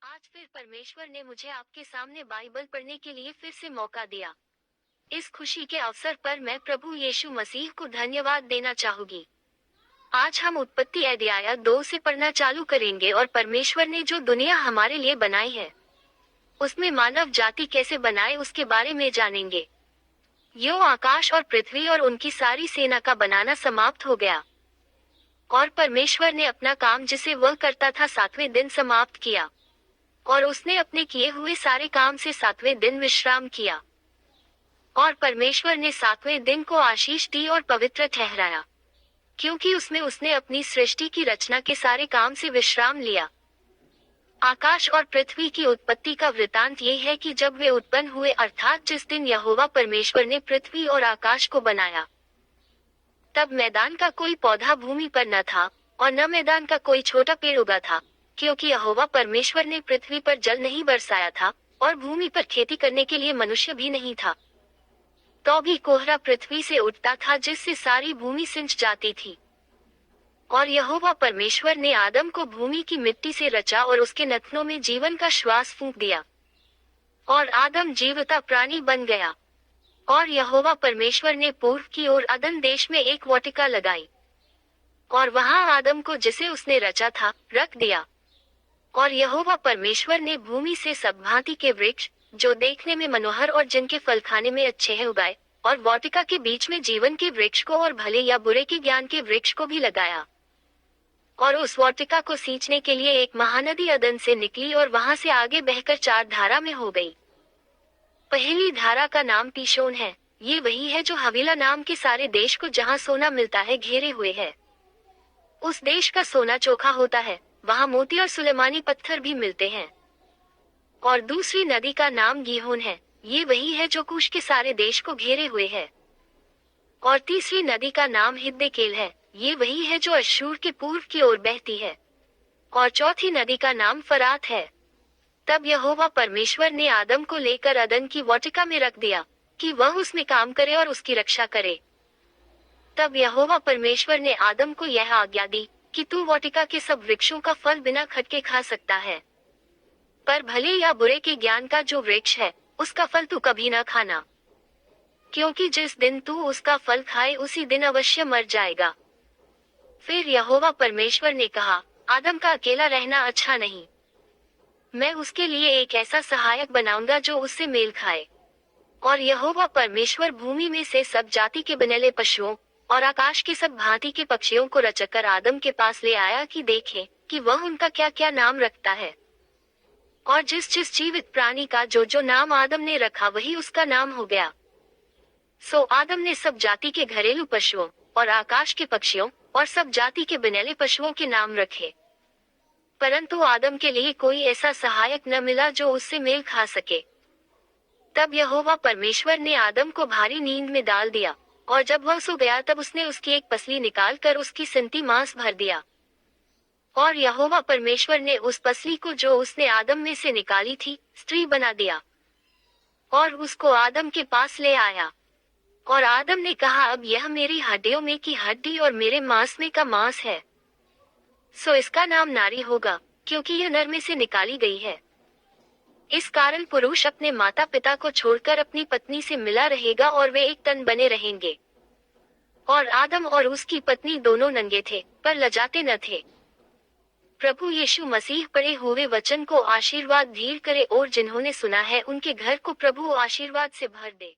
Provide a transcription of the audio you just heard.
आज फिर परमेश्वर ने मुझे आपके सामने बाइबल पढ़ने के लिए फिर से मौका दिया। इस खुशी के अवसर पर मैं प्रभु यीशु मसीह को धन्यवाद देना चाहूंगी। आज हम उत्पत्ति अध्याय 2 से पढ़ना चालू करेंगे और परमेश्वर ने जो दुनिया हमारे लिए बनाई है, उसमें मानव जाति कैसे बनाए उसके बारे में जानेंगे। यो आकाश और पृथ्वी और उनकी सारी सेना का बनाना समाप्त हो गया, और परमेश्वर ने अपना काम जिसे वह करता था 7वें दिन समाप्त किया, और उसने अपने किए हुए सारे काम से 7वें दिन विश्राम किया। और परमेश्वर ने 7वें दिन को आशीष दी और पवित्र ठहराया, क्योंकि उसमें उसने अपनी सृष्टि की रचना के सारे काम से विश्राम लिया। आकाश और पृथ्वी की उत्पत्ति का वृतांत ये है कि जब वे उत्पन्न हुए, अर्थात जिस दिन यहोवा परमेश्वर ने पृथ्वी और आकाश को बनाया, तब मैदान का कोई पौधा भूमि पर न था, और न मैदान का कोई छोटा पेड़ उगा था, क्योंकि यहोवा परमेश्वर ने पृथ्वी पर जल नहीं बरसाया था, और भूमि पर खेती करने के लिए मनुष्य भी नहीं था। तो भी कोहरा पृथ्वी से उठता था, जिससे सारी भूमि सिंच जाती थी। और यहोवा परमेश्वर ने आदम को भूमि की मिट्टी से रचा और उसके नथनों में जीवन का श्वास फूंक दिया, और आदम जीवता प्राणी बन गया। और यहोवा परमेश्वर ने पूर्व की ओर अदन देश में एक वाटिका लगाई, और वहां आदम को जिसे उसने रचा था रख दिया। और यहोवा परमेश्वर ने भूमि से सब भांति के वृक्ष, जो देखने में मनोहर और जिनके फल खाने में अच्छे हैं, उगाए, और वाटिका के बीच में जीवन के वृक्ष को और भले या बुरे के ज्ञान के वृक्ष को भी लगाया। और उस वाटिका को सींचने के लिए एक महानदी अदन से निकली और वहां से आगे बहकर 4 धारा में हो गई। पहली धारा का नाम पीशोन है। ये वही है जो हवीला नाम के सारे देश को, जहाँ सोना मिलता है, घेरे हुए है। उस देश का सोना चोखा होता है, वहाँ मोती और सुलेमानी पत्थर भी मिलते हैं। और दूसरी नदी का नाम गीहोन है। ये वही है जो कूश के सारे देश को घेरे हुए है। और तीसरी नदी का नाम हिद्देकेल है। ये वही है जो अश्शूर के पूर्व की ओर बहती है। और चौथी नदी का नाम फरात है। तब यहोवा परमेश्वर ने आदम को लेकर अदन की वाटिका में रख दिया, कि वह उसमें काम करे और उसकी रक्षा करे। तब यहोवा परमेश्वर ने आदम को यह आज्ञा दी कि तू वाटिका के सब वृक्षों का फल बिना खटके खा सकता है, पर भले या बुरे के ज्ञान का जो वृक्ष है, उसका फल तू कभी न खाना, क्योंकि जिस दिन तू उसका फल खाए उसी दिन अवश्य मर जाएगा। फिर यहोवा परमेश्वर ने कहा, आदम का अकेला रहना अच्छा नहीं, मैं उसके लिए एक ऐसा सहायक बनाऊंगा जो उससे मेल खाए। और यहोवा परमेश्वर भूमि में से सब जाति के बनेले पशुओं और आकाश के सब भांति के पक्षियों को रचकर आदम के पास ले आया, कि देखे कि वह उनका क्या क्या नाम रखता है। और जिस जिस जीवित प्राणी का जो जो नाम आदम ने रखा, वही उसका नाम हो गया। सो आदम ने सब जाति के घरेलू पशुओं और आकाश के पक्षियों और सब जाति के बनेले पशुओं के नाम रखे। परंतु आदम के लिए कोई ऐसा सहायक न मिला जो उससे मेल खा सके। तब यहोवा परमेश्वर ने आदम को भारी नींद में डाल दिया, और जब वह सो गया तब उसने उसकी एक पसली निकाल कर उसकी सिंती मांस भर दिया। और यहोवा परमेश्वर ने उस पसली को जो उसने आदम में से निकाली थी स्त्री बना दिया, और उसको आदम के पास ले आया। और आदम ने कहा, अब यह मेरी हड्डियों में की हड्डी और मेरे मांस में का मांस है, सो इसका नाम नारी होगा, क्योंकि यह नर में से निकाली गई है। इस कारण पुरुष अपने माता पिता को छोड़कर अपनी पत्नी से मिला रहेगा, और वे एक तन बने रहेंगे। और आदम और उसकी पत्नी दोनों नंगे थे, पर लजाते न थे। प्रभु यीशु मसीह पढ़े हुए वचन को आशीर्वाद धीर करे, और जिन्होंने सुना है उनके घर को प्रभु आशीर्वाद से भर दे।